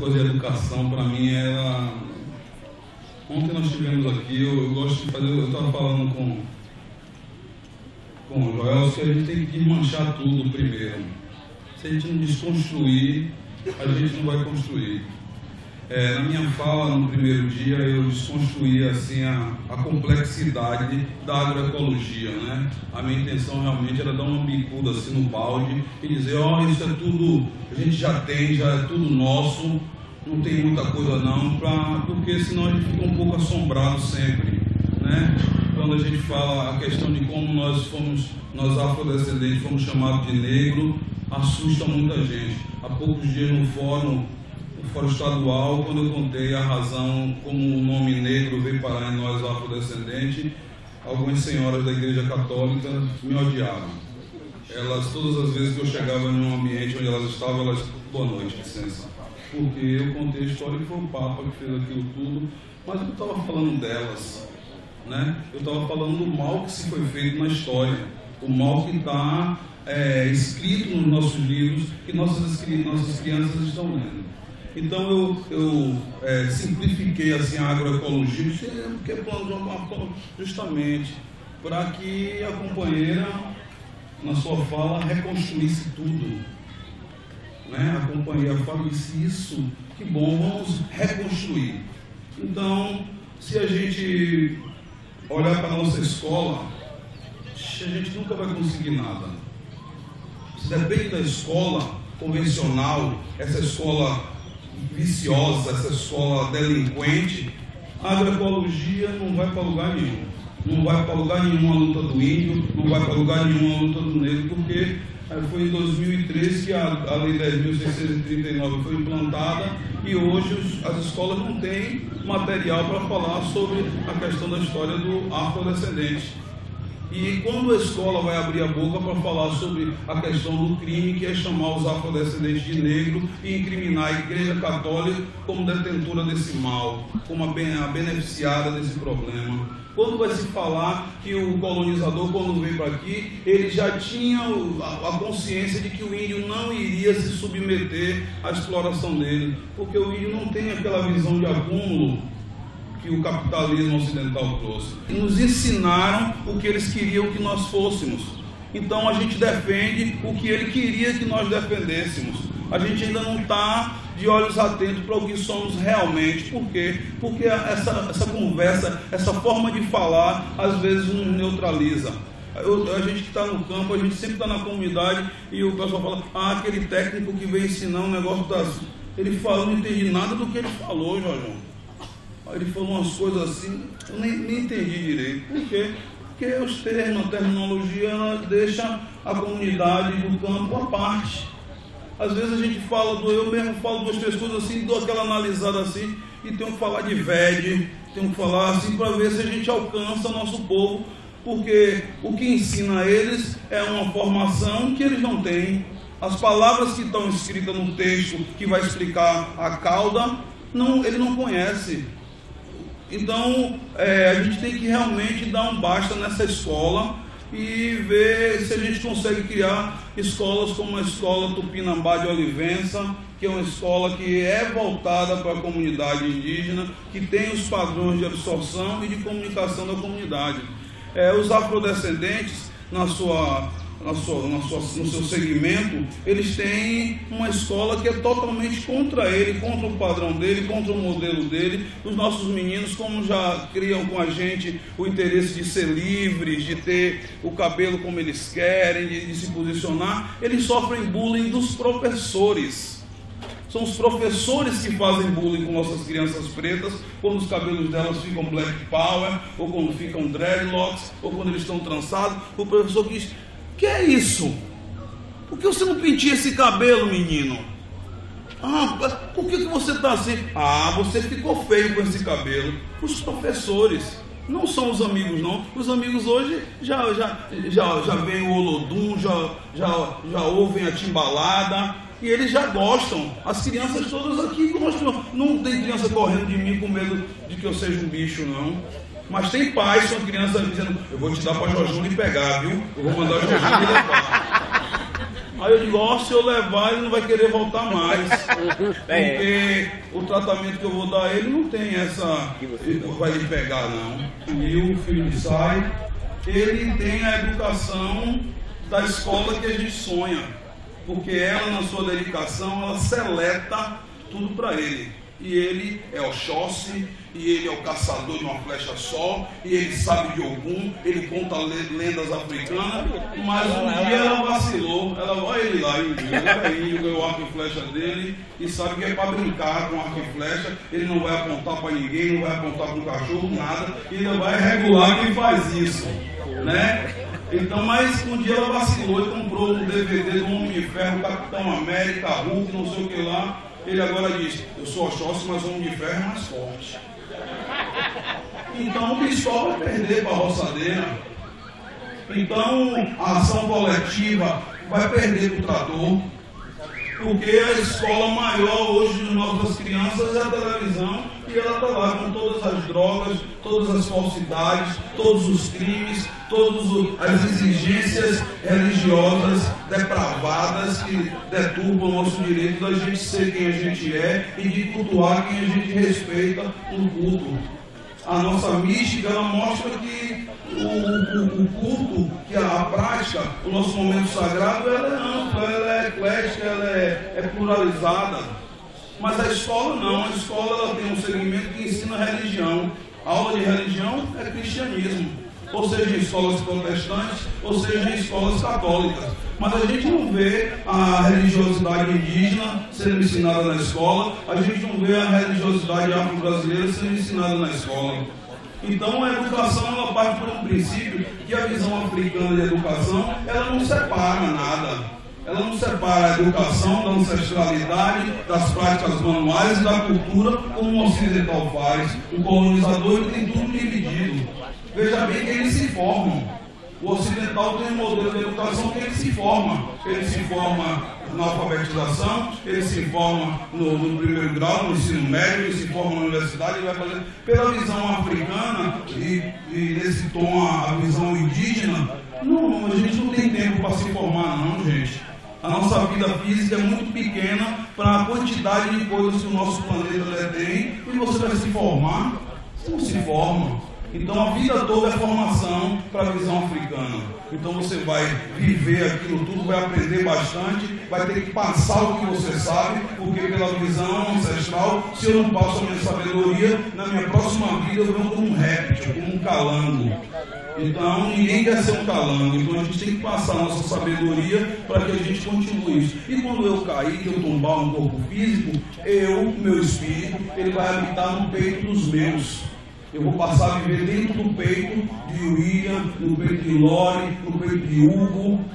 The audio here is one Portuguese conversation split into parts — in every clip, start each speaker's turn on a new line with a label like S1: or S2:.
S1: coisa de educação, para mim, ela... Ontem nós estivemos aqui, eu gosto de fazer... Eu estava falando com o Joel que a gente tem que desmanchar tudo primeiro. Se a gente não desconstruir, a gente não vai construir. Na minha fala, no primeiro dia, eu desconstruí assim, a complexidade da agroecologia, né? A minha intenção realmente era dar uma bicuda assim, no balde e dizer, isso é tudo, a gente já tem, já é tudo nosso, não tem muita coisa não, porque senão a gente fica um pouco assombrado sempre, né? Quando a gente fala a questão de como nós afrodescendentes fomos chamados de negro, assusta muita gente. Há poucos dias no fórum estadual, quando eu contei a razão como o nome negro veio parar em nós afrodescendentes, algumas senhoras da Igreja Católica me odiavam. Elas, todas as vezes que eu chegava em um ambiente onde elas estavam, elas, boa noite, licença. Porque eu contei a história que foi o Papa que fez aquilo tudo, mas eu não estava falando delas, né? Eu estava falando do mal que se foi feito na história, o mal que está escrito nos nossos livros, que nossas crianças estão lendo. Então eu simplifiquei assim, a agroecologia, justamente para que a companheira, na sua fala, reconstruísse tudo. Né? A companheira fala isso, que bom, vamos reconstruir. Então, se a gente olhar para a nossa escola, a gente nunca vai conseguir nada. Se depende da escola convencional, essa escola viciosa, essa escola delinquente, a agroecologia não vai para lugar nenhum. Não vai para lugar nenhum a luta do índio, não vai para lugar nenhum a luta do negro, porque foi em 2013 que a Lei 10.639 foi implantada e hoje as escolas não têm material para falar sobre a questão da história do afrodescendente. E quando a escola vai abrir a boca para falar sobre a questão do crime, que é chamar os afrodescendentes de negro e incriminar a Igreja Católica como detentora desse mal, como a beneficiada desse problema. Quando vai se falar que o colonizador, quando veio para aqui, ele já tinha a consciência de que o índio não iria se submeter à exploração dele, porque o índio não tem aquela visão de acúmulo que o capitalismo ocidental trouxe. E nos ensinaram o que eles queriam que nós fôssemos. Então a gente defende o que ele queria que nós defendêssemos. A gente ainda não está de olhos atentos para o que somos realmente. Por quê? Porque essa conversa, essa forma de falar, às vezes nos neutraliza. A gente que está no campo, a gente sempre está na comunidade e o pessoal fala, aquele técnico que veio ensinar um negócio das... Ele falou, não entendi nada do que ele falou, Jorjão. Ele falou umas coisas assim, eu nem entendi direito. Por quê? Porque os termos, a terminologia, ela deixa a comunidade do campo à parte. Às vezes a gente fala, eu mesmo falo duas, três coisas assim, dou aquela analisada assim, e tenho que falar de VED, tenho que falar assim para ver se a gente alcança o nosso povo, porque o que ensina a eles é uma formação que eles não têm. As palavras que estão escritas no texto que vai explicar a cauda, ele não conhece. Então, a gente tem que realmente dar um basta nessa escola e ver se a gente consegue criar escolas como a Escola Tupinambá de Olivença, que é uma escola que é voltada para a comunidade indígena, que tem os padrões de absorção e de comunicação da comunidade. Os afrodescendentes, no seu segmento, eles têm uma escola que é totalmente contra ele, contra o padrão dele, contra o modelo dele. Os nossos meninos, como já criam com a gente o interesse de ser livres, de ter o cabelo como eles querem, de se posicionar, eles sofrem bullying dos professores. São os professores que fazem bullying com nossas crianças pretas, quando os cabelos delas ficam black power, ou quando ficam dreadlocks, ou quando eles estão trançados. O professor diz: que é isso? Por que você não penteia esse cabelo, menino? Por que você está assim? Você ficou feio com esse cabelo. Os professores, não são os amigos não. Os amigos hoje já vem o Olodum, já ouvem a timbalada e eles já gostam. As crianças todas aqui gostam. Não tem criança correndo de mim com medo de que eu seja um bicho, não. Mas tem pais com a criança dizendo: eu vou te dar para Jorjão lhe pegar, viu? Eu vou mandar o Jorjão lhe levar. Aí eu digo, ó, se eu levar, ele não vai querer voltar mais. Porque o tratamento que eu vou dar a ele não tem essa... vai lhe pegar, não. E o filho sai, ele tem a educação da escola que a gente sonha. Porque ela, na sua dedicação, ela seleta tudo para ele. E ele é Oxóssi, e ele é o caçador de uma flecha só, e ele sabe de Ogum, ele conta lendas africanas, mas um dia ela vacilou, olha ele lá, ele ganhou o arco e flecha dele, e sabe que é para brincar com arco e flecha, ele não vai apontar para ninguém, não vai apontar para um cachorro, nada, e ainda vai regular quem faz isso, né? Então, mas um dia ela vacilou e comprou um DVD do Homem de Ferro, Capitão América, Hulk, não sei o que lá. Ele agora diz, eu sou Oxóssi, mas o Homem de Ferro é mais forte. Então o Biscola vai perder para a roçadeira. Então a ação coletiva vai perder para o trator. Porque a escola maior hoje de nossas crianças é a televisão, e ela está lá com todas as drogas, todas as falsidades, todos os crimes, todas as exigências religiosas depravadas que deturbam o nosso direito da gente ser quem a gente é e de cultuar quem a gente respeita no culto. A nossa mística, ela mostra que o culto, que a prática, o nosso momento sagrado, ela é ampla, ela é eclética, ela é pluralizada. Mas a escola não, a escola ela tem um segmento que ensina religião. A aula de religião é cristianismo, ou seja, em escolas protestantes, ou seja, em escolas católicas. Mas a gente não vê a religiosidade indígena sendo ensinada na escola, a gente não vê a religiosidade afro-brasileira sendo ensinada na escola. Então a educação ela parte por um princípio que a visão africana de educação ela não separa nada. Ela não separa a educação da ancestralidade, das práticas manuais e da cultura como o ocidental faz. O colonizador ele tem tudo dividido. Veja bem que eles se formam. O ocidental tem um modelo de educação que ele se forma. Ele se forma na alfabetização, ele se forma no primeiro grau, no ensino médio, ele se forma na universidade, ele vai fazer pela visão africana e nesse tom a visão indígena. Não, a gente não tem tempo para se formar não, gente. A nossa vida física é muito pequena para a quantidade de coisas que o nosso planeta tem, e você vai se formar, você não se forma. Então a vida toda é formação para a visão africana. Então você vai viver aquilo tudo, vai aprender bastante, vai ter que passar o que você sabe, porque pela visão ancestral, se eu não passo a minha sabedoria, na minha próxima vida eu venho como um réptil, como um calango. Então ninguém quer ser um calango, então a gente tem que passar a nossa sabedoria para que a gente continue isso. E quando eu cair, que eu tombar um corpo físico, meu espírito, ele vai habitar no peito dos meus. Eu vou passar a viver dentro do peito de William, no peito de Lore, no peito de Hugo,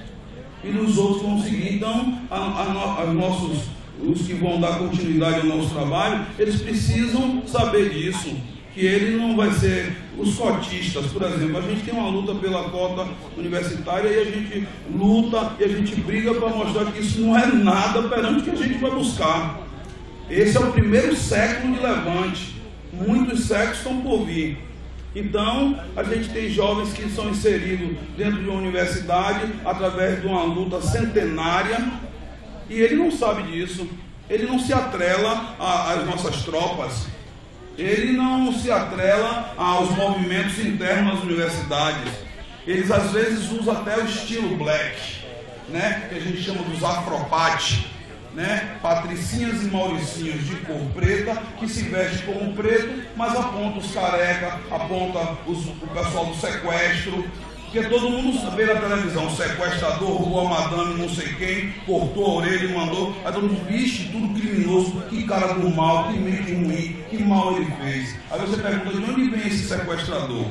S1: e nos outros vão seguir. Então, os que vão dar continuidade ao nosso trabalho, eles precisam saber disso, que ele não vai ser os cotistas. Por exemplo, a gente tem uma luta pela cota universitária e a gente luta e a gente briga para mostrar que isso não é nada perante o que a gente vai buscar. Esse é o primeiro século de levante. Muitos séculos estão por vir. Então, a gente tem jovens que são inseridos dentro de uma universidade através de uma luta centenária, e ele não sabe disso. Ele não se atrela às nossas tropas. Ele não se atrela aos movimentos internos das universidades. Eles às vezes usam até o estilo black, né? Que a gente chama dos afropates, né? Patricinhas e mauricinhos de cor preta, que se veste como preto, mas aponta os careca, aponta o pessoal do sequestro, porque todo mundo vê na televisão, o sequestrador roubou a madame não sei quem, cortou a orelha e mandou, aí todo mundo, vixe, tudo criminoso, que cara do mal, que mente ruim, que mal ele fez. Aí você pergunta, de onde vem esse sequestrador?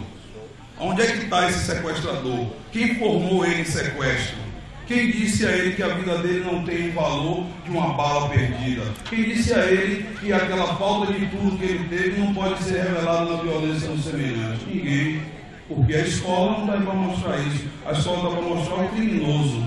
S1: Onde é que está esse sequestrador? Quem formou ele em sequestro? Quem disse a ele que a vida dele não tem o valor de uma bala perdida? Quem disse a ele que aquela falta de tudo que ele teve não pode ser revelada na violência do semelhante? Ninguém. Porque a escola não está para mostrar isso. A escola está para mostrar o criminoso.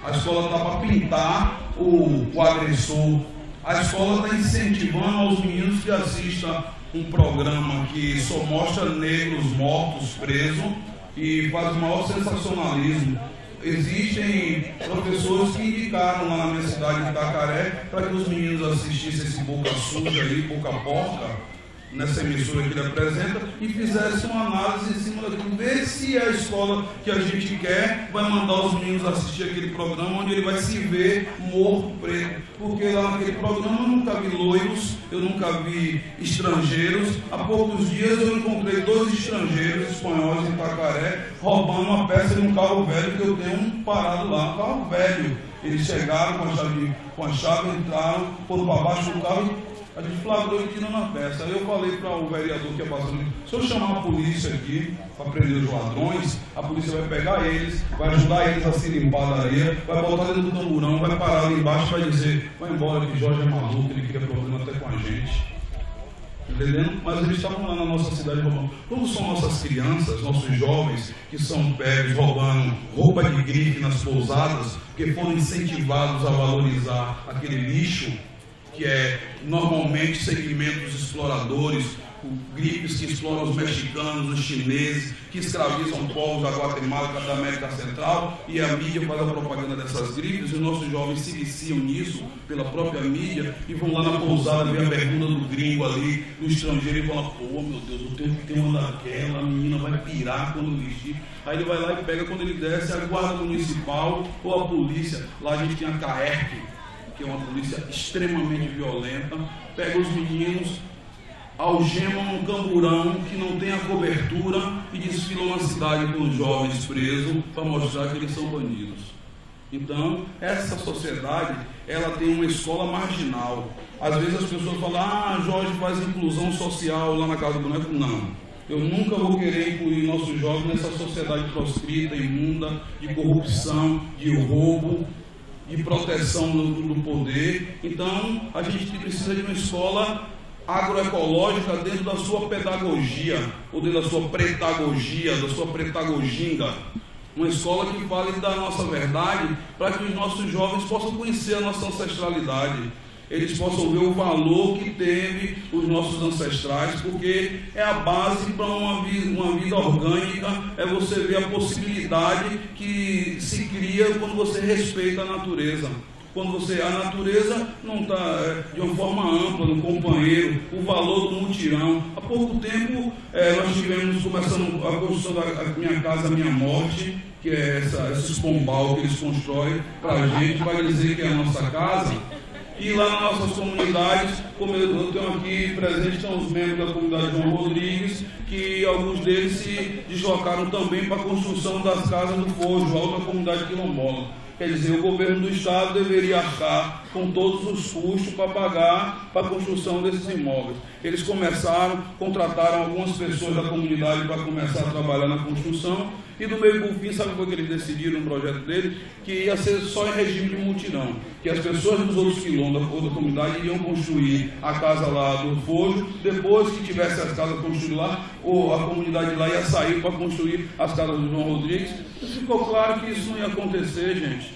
S1: A escola está para pintar o agressor. A escola está incentivando aos meninos que assistam um programa que só mostra negros mortos, presos, e faz o maior sensacionalismo. existem professores que indicaram lá na minha cidade de Itacaré para que os meninos assistissem esse Boca Suja aí, Boca Porca, nessa emissora que ele apresenta, e fizesse uma análise em cima daquilo, ver se a escola que a gente quer vai mandar os meninos assistir aquele programa onde ele vai se ver morto, preto, porque lá naquele programa eu nunca vi loiros, eu nunca vi estrangeiros. Há poucos dias eu encontrei 2 estrangeiros espanhóis em Itacaré roubando uma peça de um carro velho que eu tenho parado lá, um carro velho. Eles chegaram com a chave, entraram, foram para baixo do carro. A gente flagrou e tirando a peça. Aí eu falei para o vereador que ia passando: se eu chamar a polícia aqui para prender os ladrões, a polícia vai pegar eles, vai ajudar eles a se limpar da areia, vai botar dentro do tamborão, vai parar ali embaixo e vai dizer: vai embora que Jorge é maluco, ele cria problema até com a gente. Entendendo? Mas eles estavam lá na nossa cidade roubando. Como são nossas crianças, nossos jovens, que são pegos roubando roupa de grife nas pousadas, porque foram incentivados a valorizar aquele lixo, que é normalmente segmentos exploradores, grifes que exploram os mexicanos, os chineses, que escravizam povos da Guatemala, da América Central, e a mídia faz a propaganda dessas grifes, e os nossos jovens se viciam nisso pela própria mídia, e vão lá na pousada ver a bermuda do gringo ali, do estrangeiro, e falam: pô, meu Deus, eu tenho que ter uma daquela, a menina vai pirar quando vestir. Aí ele vai lá e pega, quando ele desce, a guarda municipal ou a polícia. Lá a gente tem a CAERP, que é uma polícia extremamente violenta, pega os meninos, algemam um camburão que não tem a cobertura e desfilam na cidade com os jovens presos para mostrar que eles são bandidos. Então, essa sociedade, ela tem uma escola marginal. Às vezes as pessoas falam: ah, Jorge faz inclusão social lá na Casa do Boneco. Não. Eu nunca vou querer incluir nossos jovens nessa sociedade proscrita, imunda, de corrupção, de roubo, de proteção do poder. Então, a gente precisa de uma escola agroecológica dentro da sua pedagogia, ou dentro da sua pretagogia, da sua pretagoginga. Uma escola que fale da nossa verdade, para que os nossos jovens possam conhecer a nossa ancestralidade, eles possam ver o valor que teve os nossos ancestrais, porque é a base para uma vida orgânica, é você ver a possibilidade que se cria quando você respeita a natureza. Quando a natureza não está de uma forma ampla, no companheiro, o valor do mutirão. Há pouco tempo nós tivemos começando a construção da Minha Casa Minha Morte, que é esses pombal que eles constroem para a gente, vai dizer que é a nossa casa. E lá nas nossas comunidades, como eu tenho aqui presente, estão os membros da comunidade João Rodrigues, que alguns deles se deslocaram também para a construção das casas do Fojo, a outra comunidade quilombola. Quer dizer, o governo do estado deveria arcar com todos os custos para pagar para a construção desses imóveis. Eles contrataram algumas pessoas da comunidade para começar a trabalhar na construção, e do meio para o fim, sabe o que eles decidiram no projeto dele? Que ia ser só em regime de mutirão, que as pessoas dos outros quilombos da comunidade iriam construir a casa lá do Fojo, depois que tivesse as casas construídas lá, ou a comunidade lá ia sair para construir as casas do João Rodrigues. Ficou claro que isso não ia acontecer, gente.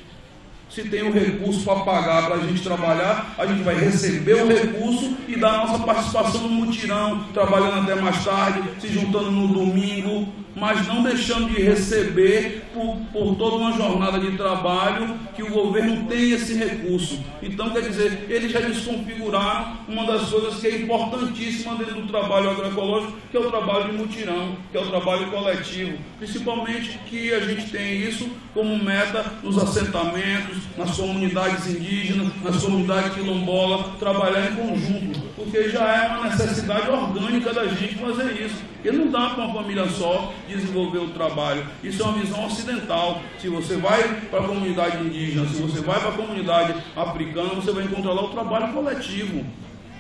S1: Se tem o recurso para pagar para a gente trabalhar, a gente vai receber o recurso e dar a nossa participação no mutirão, trabalhando até mais tarde, se juntando no domingo, mas não deixando de receber por toda uma jornada de trabalho que o governo tem esse recurso. Então, quer dizer, eles já desconfiguraram uma das coisas que é importantíssima dentro do trabalho agroecológico, que é o trabalho de mutirão, que é o trabalho coletivo. Principalmente que a gente tem isso como meta nos assentamentos, nas comunidades indígenas, nas comunidades quilombolas, trabalhar em conjunto, porque já é uma necessidade orgânica da gente fazer isso. Porque não dá para uma família só desenvolver o trabalho. Isso é uma visão ocidental. Se você vai para a comunidade indígena, se você vai para a comunidade africana, você vai encontrar lá o trabalho coletivo.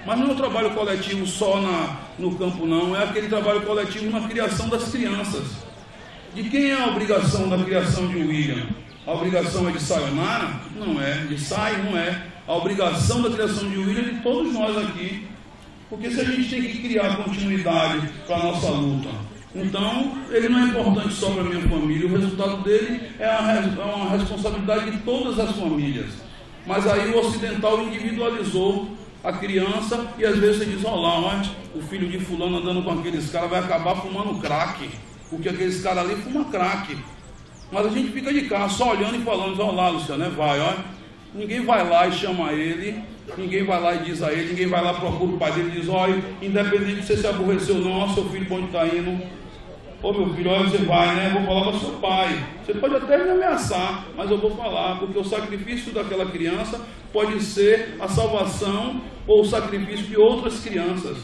S1: Mas não é o trabalho coletivo só no campo, não. É aquele trabalho coletivo na criação das crianças. De quem é a obrigação da criação de William? A obrigação é de Sayonara? Não é. De Sai? Não é. A obrigação da criação de William é de todos nós aqui. Porque se a gente tem que criar continuidade para a nossa luta, então ele não é importante só para a minha família, o resultado dele é uma responsabilidade de todas as famílias. Mas aí o ocidental individualizou a criança e às vezes você diz: olha lá, o filho de fulano andando com aqueles caras vai acabar fumando crack, porque aqueles caras ali fumam crack. Mas a gente fica de casa só olhando e falando, olha lá, Luciano, vai, olha. Ninguém vai lá e chama ele, ninguém vai lá e diz a ele, ninguém vai lá e procura o pai dele e diz, olha, independente de você se aborreceu ou não, seu filho pode estar indo. Ô meu filho, olha, você vai, né? Eu vou falar para seu pai. Você pode até me ameaçar, mas eu vou falar, porque o sacrifício daquela criança pode ser a salvação ou o sacrifício de outras crianças,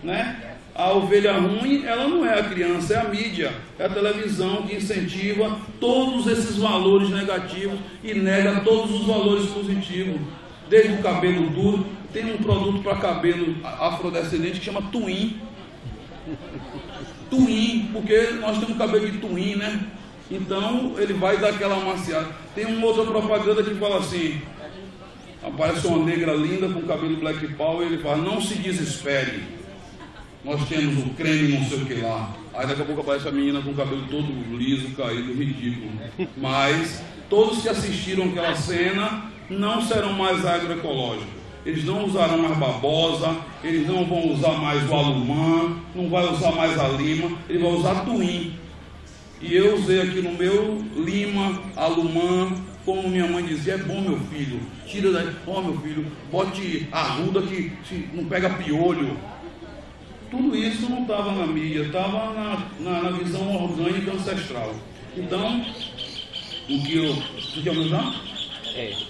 S1: né? A ovelha ruim, ela não é a criança, é a mídia, é a televisão que incentiva todos esses valores negativos e nega todos os valores positivos. Desde o cabelo duro, tem um produto para cabelo afrodescendente que chama Twin. Twin, porque nós temos cabelo de Twin, né? Então ele vai dar aquela amaciada. Tem uma outra propaganda que fala assim: aparece uma negra linda com cabelo Black Power, e ele fala, não se desespere, nós temos o creme não sei o que lá. Aí daqui a pouco aparece a menina com o cabelo todo liso, caído, ridículo. Mas todos que assistiram aquela cena não serão mais agroecológicos. Eles não usarão mais babosa, eles não vão usar mais o alumã, não vai usar mais a lima, ele vai usar Twin. E eu usei aqui no meu lima, alumã, como minha mãe dizia, é bom meu filho, tira daí, ó meu filho, bote arruda que não pega piolho. Tudo isso não estava na mídia, estava na visão orgânica ancestral. Então, o que eu... Você quer me usar?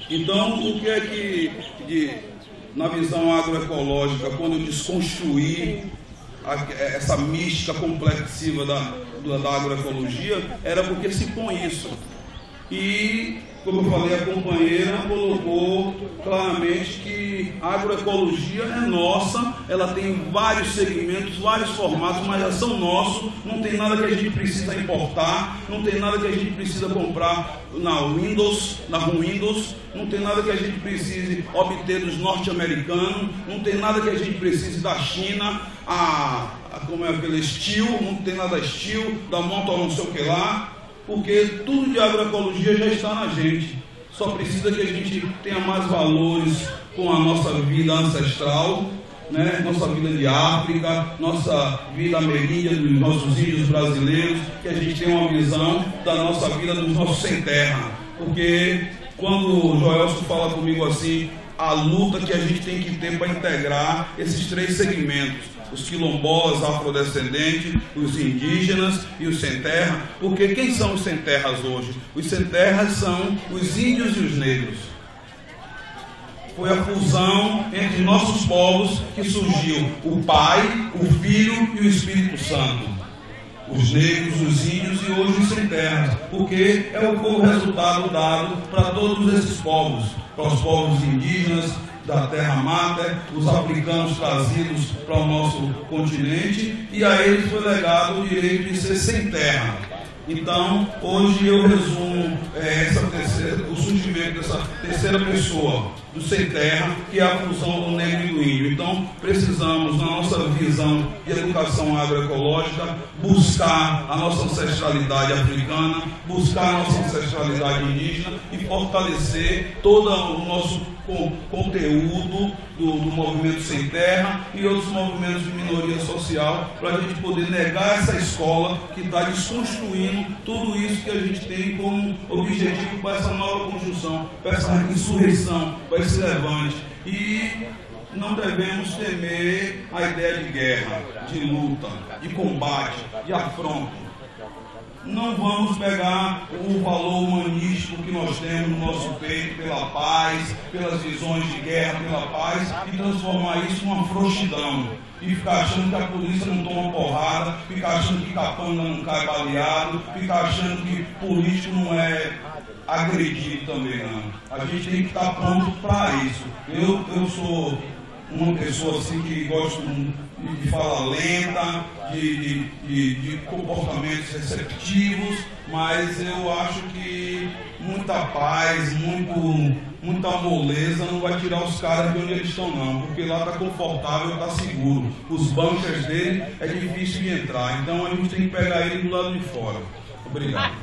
S1: Então, o que é que na visão agroecológica, quando eu desconstruí essa mística complexiva da agroecologia, era porque se põe isso. E, como eu falei, a companheira colocou claramente que a agroecologia é nossa, ela tem vários segmentos, vários formatos, mas elas são nossos, não tem nada que a gente precisa importar, não tem nada que a gente precisa comprar na Windows, não tem nada que a gente precise obter dos norte-americanos, não tem nada que a gente precise da China, como é aquele Steel, não tem nada Steel, da Motor não sei o que lá, porque tudo de agroecologia já está na gente. Só precisa que a gente tenha mais valores com a nossa vida ancestral, né? Nossa vida de África, nossa vida ameríndia dos nossos índios brasileiros, que a gente tenha uma visão da nossa vida dos nossos sem terra. Porque quando o Joelson fala comigo assim, a luta que a gente tem que ter para integrar esses três segmentos, os quilombolas, afrodescendentes, os indígenas e os sem terra, porque quem são os sem terras hoje? Os sem terras são os índios e os negros. Foi a fusão entre nossos povos que surgiu o Pai, o Filho e o Espírito Santo. Os negros, os índios e hoje os sem terras, porque é o resultado dado para todos esses povos, para os povos indígenas da terra mater, os africanos trazidos para o nosso continente, e a eles foi legado o direito de ser sem terra. Então, hoje eu resumo o surgimento dessa terceira pessoa, do sem terra, que é a fusão do negro e do índio. Então, precisamos, na nossa visão de educação agroecológica, buscar a nossa ancestralidade africana, buscar a nossa ancestralidade indígena e fortalecer todo o nosso conteúdo do movimento sem terra e outros movimentos de minoria social, para a gente poder negar essa escola que está desconstruindo tudo isso que a gente tem como objetivo para essa nova construção, para essa insurreição, para esse levante. E não devemos temer a ideia de guerra, de luta, de combate, de afronto. Não vamos pegar o valor humanístico que nós temos no nosso peito pela paz, pelas visões de guerra, pela paz, e transformar isso numa frouxidão. E ficar achando que a polícia não toma porrada, ficar achando que capanga não cai baleado, ficar achando que político não é agredido também, não. A gente tem que estar pronto para isso. Eu sou uma pessoa assim que gosto de fala lenta, de comportamentos receptivos, mas eu acho que muita paz, muita moleza não vai tirar os caras de onde eles estão não, porque lá está confortável, está seguro. Os bunkers dele é difícil de entrar, então a gente tem que pegar ele do lado de fora. Obrigado.